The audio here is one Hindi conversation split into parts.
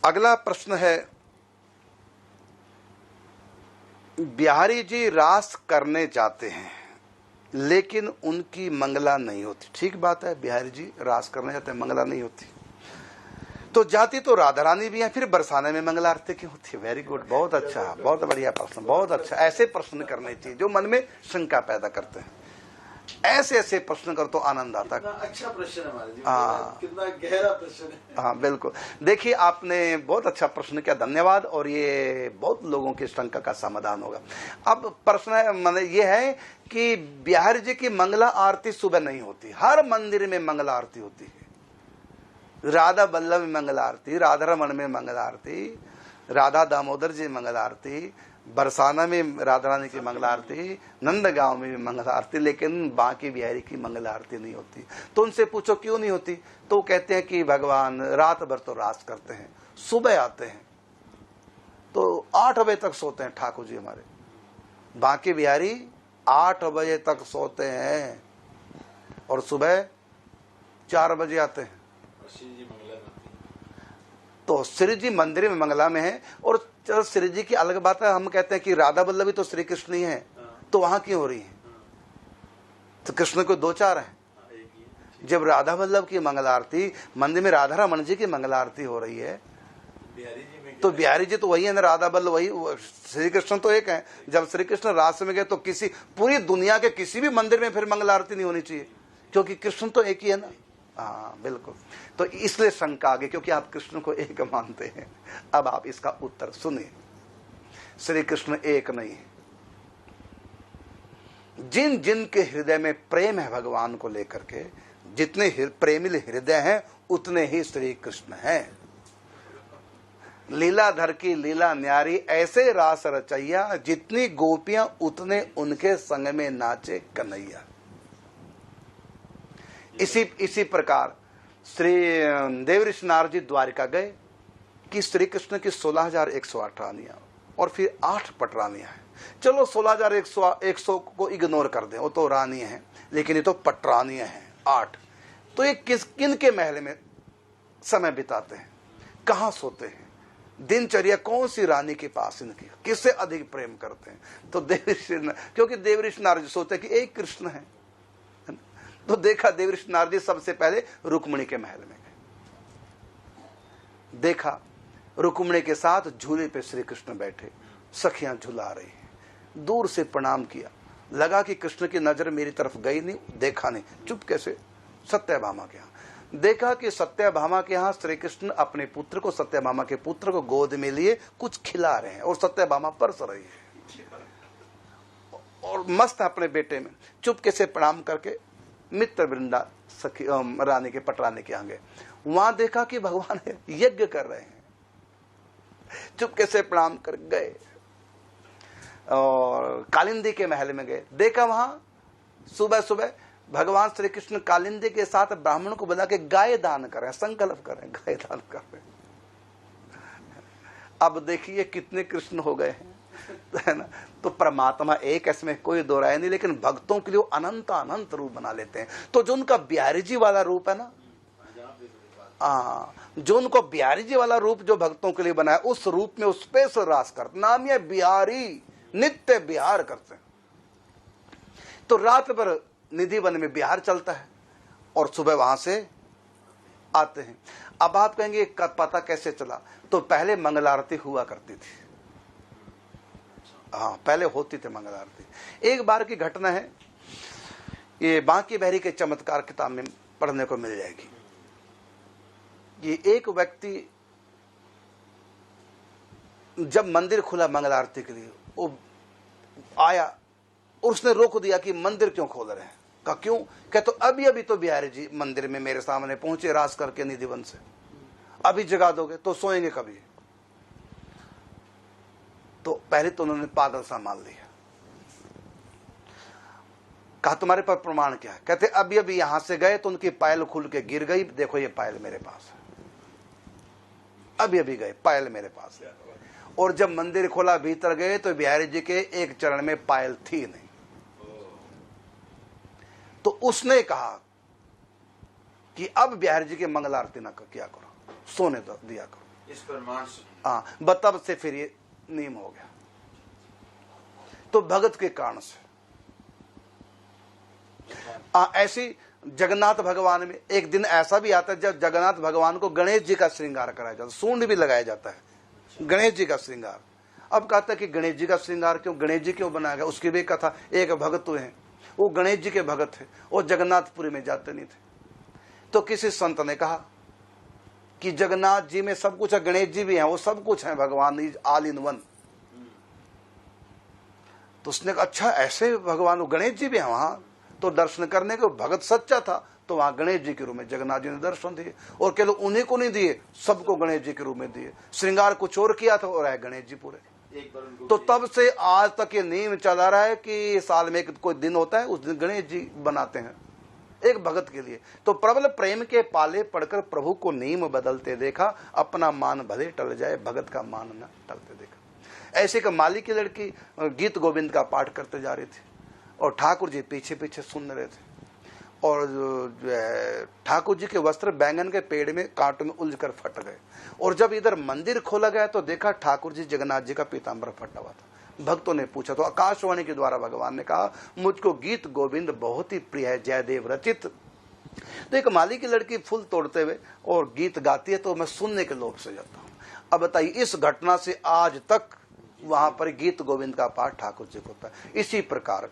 अगला प्रश्न है, बिहारी जी रास करने जाते हैं लेकिन उनकी मंगला नहीं होती। ठीक बात है, बिहारी जी रास करने जाते हैं, मंगला नहीं होती। तो जाती तो राधा रानी भी है, फिर बरसाने में मंगला आरती क्यों होती है? वेरी गुड, बहुत अच्छा, बहुत बढ़िया प्रश्न, बहुत अच्छा। ऐसे प्रश्न करने चाहिए जो मन में शंका पैदा करते हैं। ऐसे ऐसे प्रश्न कर तो आनंद आता है। अच्छा प्रश्न है हमारे जी, कितना गहरा प्रश्न है। हाँ बिल्कुल, देखिए आपने बहुत अच्छा प्रश्न किया, धन्यवाद। और ये बहुत लोगों की शंका का समाधान होगा। अब प्रश्न मतलब ये है कि बिहारी जी की मंगला आरती सुबह नहीं होती, हर मंदिर में मंगला आरती होती है। राधा बल्लभ में मंगला आरती, राधा रमन में मंगला आरती, राधा दामोदर जी मंगला आरती, बरसाना में राधा रानी की मंगला आरती, नंदगांव में भी मंगला आरती, लेकिन बांके बिहारी की मंगला आरती नहीं होती। तो उनसे पूछो क्यों नहीं होती, तो कहते हैं कि भगवान रात भर तो रास करते हैं, सुबह आते हैं तो 8 बजे तक सोते हैं ठाकुर जी हमारे। बांके बिहारी 8 बजे तक सोते हैं और सुबह 4 बजे आते हैं। तो श्री जी मंदिर में मंगला में है। और श्री जी की अलग बात है, हम कहते हैं कि राधा बल्लभी तो श्री कृष्ण ही है, तो वहां क्यों हो रही है? तो कृष्ण को 2-4 है। जब राधा बल्लभ की मंगला आरती मंदिर में राधा रमन जी की मंगला आरती हो रही है, तो बिहारी जी तो वही है ना, राधा बल्लभ वही, श्री कृष्ण तो एक है। जब श्री कृष्ण रास में गए तो किसी पूरी दुनिया के किसी भी मंदिर में फिर मंगला आरती नहीं होनी चाहिए, क्योंकि कृष्ण तो एक ही है ना। हाँ बिल्कुल, तो इसलिए शंका आ गई, क्योंकि आप कृष्ण को एक मानते हैं। अब आप इसका उत्तर सुनिए, श्री कृष्ण एक नहीं है। जिन जिन के हृदय में प्रेम है भगवान को लेकर के, जितने प्रेमिल हृदय हैं उतने ही श्री कृष्ण हैं। लीलाधर की लीला न्यारी, ऐसे रास रचैया, जितनी गोपियां उतने उनके संग में नाचे कन्हैया। इसी प्रकार श्री देवऋषि नारद जी द्वारिका गए कि श्री कृष्ण की 16,108 रानियां और फिर 8 पटरानियां हैं। चलो 16,100 को इग्नोर कर दें, वो तो रानी हैं, लेकिन ये तो पटरानियां हैं 8। तो ये किन के महल में समय बिताते हैं, कहां सोते हैं, दिनचर्या कौन सी रानी के पास इनकी, किससे अधिक प्रेम करते हैं? तो क्योंकि देवऋषि नारद जी सोचते हैं कि एक कृष्ण है, तो देखा देवऋषि नारद जी सबसे पहले रुक्मिणी के महल में गए। देखा रुक्मिणी के साथ झूले पे श्री कृष्ण बैठे, सखियां झुला रही हैं। दूर से प्रणाम किया, लगा कि कृष्ण की नजर मेरी तरफ गई नहीं, देखा नहीं, चुपके से सत्यभामा के यहाँ देखा कि सत्यभामा के यहाँ श्री कृष्ण अपने पुत्र को, सत्यभामा के पुत्र को गोद में लिए कुछ खिला रहे हैं और सत्यभामा परस रही है और मस्त अपने बेटे में। चुपके से प्रणाम करके मित्र वृंदा सखी रानी के पटरानी के आगे, वहां देखा कि भगवान यज्ञ कर रहे हैं। चुपके से प्रणाम कर गए और कालिंदी के महल में गए। देखा वहां सुबह सुबह भगवान श्री कृष्ण कालिंदी के साथ ब्राह्मण को बुला के गाय दान कर रहे हैं, संकल्प कर रहे हैं, गाय दान कर रहे हैं। अब देखिए कितने कृष्ण हो गए हैं, है ना। तो परमात्मा एक, इसमें कोई दो राय नहीं, लेकिन भक्तों के लिए अनंत अनंत रूप बना लेते हैं। तो जो उनका बिहारी जी वाला रूप है ना, जो उनको बिहारी जी वाला रूप जो भक्तों के लिए बनाया, उस रूप में उस पे रास करते, नाम ये बिहारी, नित्य बिहार करते हैं। तो रात भर निधि वन में बिहार चलता है और सुबह वहां से आते हैं। अब आप कहेंगे पता कैसे चला? तो पहले मंगल आरती हुआ करती थी। हाँ, पहले होती थी मंगल आरती। एक बार की घटना है, ये बांके बिहारी के चमत्कार किताब में पढ़ने को मिल जाएगी। ये एक व्यक्ति जब मंदिर खुला मंगल आरती के लिए, वो आया और उसने रोक दिया कि मंदिर क्यों खोल रहे हैं। कहा क्यों? कह तो अभी अभी तो बिहारी जी मंदिर में मेरे सामने पहुंचे रास करके निधिवन से, अभी जगा दोगे तो सोएंगे कभी? तो पहले तो उन्होंने पागल सा मान लिया। कहा तुम्हारे पास प्रमाण क्या है? कहते अभी अभी यहां से गए तो उनकी पायल खुल के गिर गई, देखो ये पायल मेरे पास है। अभी अभी गए, पायल मेरे पास है। और जब मंदिर खोला भीतर गए तो बिहारी जी के एक चरण में पायल थी नहीं। तो उसने कहा कि अब बिहारी जी की मंगल आरती ना किया करो, सोने दो दिया करो। इस प्रमाण से। हाँ, तब से फिर ये नियम हो गया। तो भगत के कारण से ऐसी जगन्नाथ भगवान में एक दिन ऐसा भी आता है जब जगन्नाथ भगवान को गणेश जी का श्रृंगार कराया जाता है, सूंड भी लगाया जाता है, गणेश जी का श्रृंगार। अब कहता है कि गणेश जी का श्रृंगार क्यों, गणेश जी क्यों बनाया गया? उसकी भी कथा, एक भगत हुए हैं, वो गणेश जी के भगत थे, वो जगन्नाथपुरी में जाते नहीं थे। तो किसी संत ने कहा कि जगन्नाथ जी में सब कुछ है, गणेश जी भी हैं, वो सब कुछ है, भगवान इज ऑल इन वन। तो उसने कहा अच्छा ऐसे भगवान गणेश जी भी हैं वहां, तो दर्शन करने के भगत सच्चा था तो वहां गणेश जी के रूप में जगन्नाथ जी ने दर्शन दिए, और केवल उन्हीं को नहीं दिए, सबको गणेश जी के रूप में दिए। श्रृंगार कुछ और किया था और आए गणेश जी पूरे। तो तब से आज तक ये नियम चला रहा है कि साल में कोई दिन होता है, उस दिन गणेश जी बनाते हैं एक भगत के लिए। तो प्रबल प्रेम के पाले पड़कर प्रभु को नियम बदलते देखा, अपना मान भले टल जाए भगत का मान न टलते देखा। ऐसे एक माली की लड़की गीत गोविंद का पाठ करते जा रही थी और ठाकुर जी पीछे पीछे सुन रहे थे, और जो है ठाकुर जी के वस्त्र बैंगन के पेड़ में कांटों में उलझकर फट गए, और जब इधर मंदिर खोला गया तो देखा ठाकुर जी जगन्नाथ जी का पीताम्बर फटा हुआ था। भक्तों ने पूछा तो आकाशवाणी के द्वारा भगवान ने कहा मुझको गीत गोविंद बहुत ही प्रिय है, जयदेव रचित। तो एक माली की लड़की फूल तोड़ते हुए और गीत गाती है तो मैं सुनने के लोभ से जाता हूँ। अब बताइए, इस घटना से आज तक वहां पर गीत गोविंद का पाठ ठाकुर जी को होता है। इसी प्रकार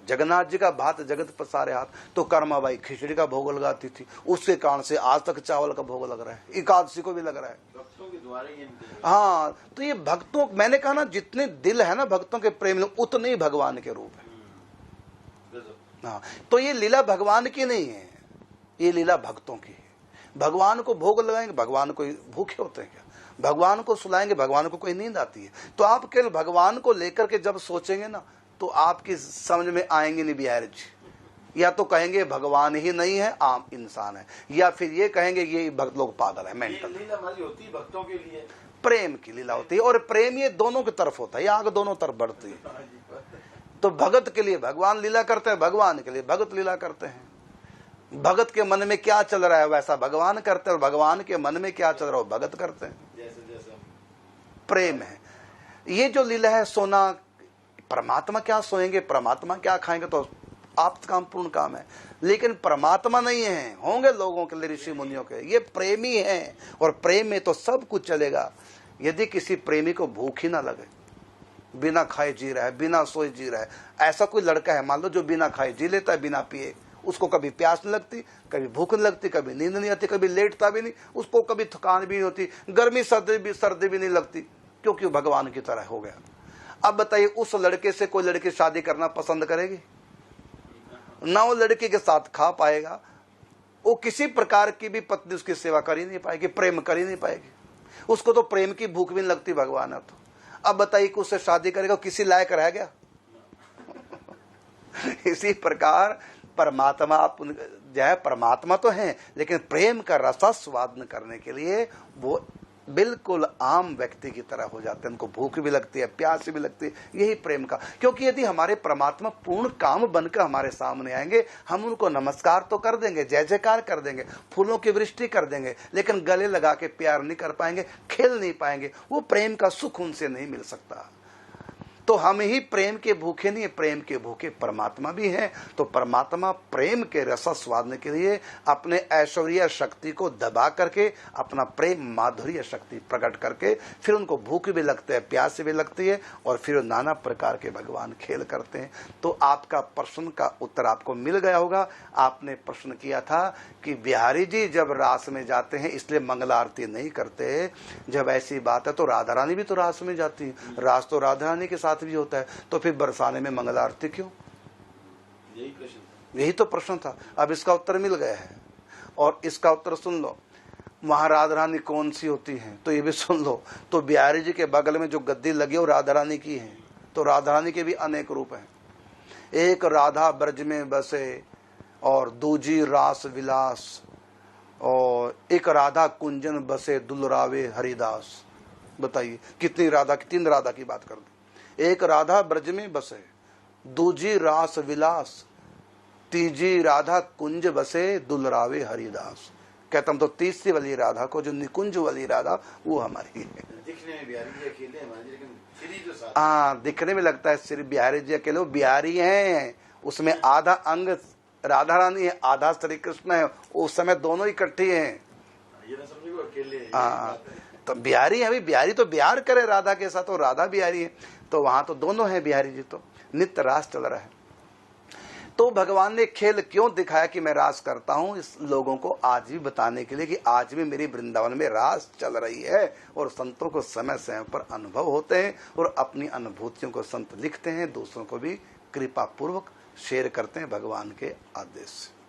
जगन्नाथ जी का भात जगत पसारे हाथ, तो कर्माबाई खिचड़ी का भोग लगाती थी, उसके कारण से आज तक चावल का भोग लग रहा है, एकादशी को भी लग रहा है भक्तों के द्वारा ही। हाँ, तो ये भक्तों, मैंने कहा ना जितने दिल है ना भक्तों के प्रेम में उतने ही भगवान के रूप है। हाँ, तो ये लीला भगवान की नहीं है, ये लीला भक्तों की है। भगवान को भोग लगाएंगे, भगवान को भूखे होते हैं क्या? भगवान को सुलाएंगे, भगवान को कोई नींद आती है? तो आप केवल भगवान को लेकर के जब सोचेंगे ना तो आपकी समझ में आएंगे नहीं बिहारी जी। या तो कहेंगे भगवान ही नहीं है, आम इंसान है, या फिर ये कहेंगे ये भक्त लोग पागल है, मेंटल। लीला हमारी होती है भक्तों के लिए, प्रेम की लीला होती है, और प्रेम ये दोनों की तरफ होता है, आग दोनों तरफ बढ़ती है। तो भगत के लिए भगवान लीला करते हैं, भगवान के लिए भगत लीला करते हैं। भगत के मन में क्या चल रहा है वैसा भगवान करते हैं, और भगवान के मन में क्या चल रहा है वो भगत करते हैं। प्रेम है ये जो लीला है। सोना परमात्मा क्या सोएंगे, परमात्मा क्या खाएंगे, तो आप काम पूर्ण काम है, लेकिन परमात्मा नहीं है, होंगे लोगों के लिए, ऋषि मुनियों के। ये प्रेमी है, और प्रेम में तो सब कुछ चलेगा। यदि किसी प्रेमी को भूख ही ना लगे, बिना खाए जी रहा है, बिना सोए जी रहा है, ऐसा कोई लड़का है मान लो जो बिना खाए जी लेता है, बिना पिए, उसको कभी प्यास नहीं लगती, कभी भूख नहीं लगती, कभी नींद नहीं आती, कभी लेटता भी नहीं, उसको कभी थकान भी नहीं होती, गर्मी सर्दी भी नहीं लगती, क्योंकि वो भगवान की तरह हो गया। अब बताइए, उस लड़के से कोई लड़की शादी करना पसंद करेगी? ना वो लड़के के साथ खा पाएगा, वो किसी प्रकार की भी पत्नी उसकी सेवा कर ही नहीं पाएगी, प्रेम कर ही नहीं पाएगी, उसको तो प्रेम की भूख भी नहीं लगती भगवान है तो। अब बताइए कि उससे शादी करेगा, किसी लायक रह गया? इसी प्रकार परमात्मा, आप जो है परमात्मा तो हैं, लेकिन प्रेम का रसास्वादन करने के लिए वो बिल्कुल आम व्यक्ति की तरह हो जाते हैं। उनको भूख भी लगती है, प्यास भी लगती है, यही प्रेम का। क्योंकि यदि हमारे परमात्मा पूर्ण काम बनकर हमारे सामने आएंगे, हम उनको नमस्कार तो कर देंगे, जय जयकार कर देंगे, फूलों की वृष्टि कर देंगे, लेकिन गले लगा के प्यार नहीं कर पाएंगे, खेल नहीं पाएंगे, वो प्रेम का सुख उनसे नहीं मिल सकता। तो हम ही प्रेम के भूखे नहीं, प्रेम के भूखे परमात्मा भी हैं। तो परमात्मा प्रेम के रस स्वादने के लिए अपने ऐश्वर्य शक्ति को दबा करके, अपना प्रेम माधुर्य शक्ति प्रकट करके, फिर उनको भूख भी लगती है, प्यास भी लगती है, और फिर नाना प्रकार के भगवान खेल करते हैं। तो आपका प्रश्न का उत्तर आपको मिल गया होगा। आपने प्रश्न किया था कि बिहारी जी जब रास में जाते हैं इसलिए मंगला आरती नहीं करते। जब ऐसी बात है तो राधा रानी भी तो रास में जाती है, रास तो राधा रानी के साथ भी होता है, तो फिर बरसाने में मंगला आरती क्यों? यही तो प्रश्न था। अब इसका उत्तर मिल गया है, और इसका उत्तर सुन लो। वहां राधा रानी कौन सी होती है तो ये भी सुन लो। तो बिहारी जी के बगल में जो गद्दी लगी है वो राधा रानी की है। तो राधा रानी के भी अनेक रूप हैं। एक राधा ब्रज में बसे, और दूजी रास विलास, और एक राधा कुंजन बसे दुलरावे हरिदास। बताइए कितनी राधा, तीन राधा की बात कर दो। एक राधा ब्रज में बसे, दूजी रास विलास, तीजी राधा कुंज बसे दुलरावे हरिदास। कहता हम तो तीसरी वाली राधा को, जो निकुंज वाली राधा, वो हमारी है। दिखने में बिहारी जी अकेले हैं महाराज जी, लेकिन श्री जो साथ हाँ, दिखने में लगता है श्री बिहारी जी अकेले, वो बिहारी हैं, उसमें आधा अंग राधा रानी है, आधा श्री कृष्ण है, उस समय दोनों इकट्ठे हैं। ये ना समझो कि अकेले हैं। हाँ, तो बिहारी है, अभी बिहारी तो बिहार करे राधा के साथ, तो राधा बिहारी है, तो वहां तो दोनों है बिहारी जी, तो नित्य रास चल रहा है। तो भगवान ने खेल क्यों दिखाया कि मैं रास करता हूं, इस लोगों को आज भी बताने के लिए कि आज भी मेरी वृंदावन में रास चल रही है, और संतों को समय समय पर अनुभव होते हैं, और अपनी अनुभूतियों को संत लिखते हैं, दूसरों को भी कृपा पूर्वक शेयर करते हैं भगवान के आदेश से।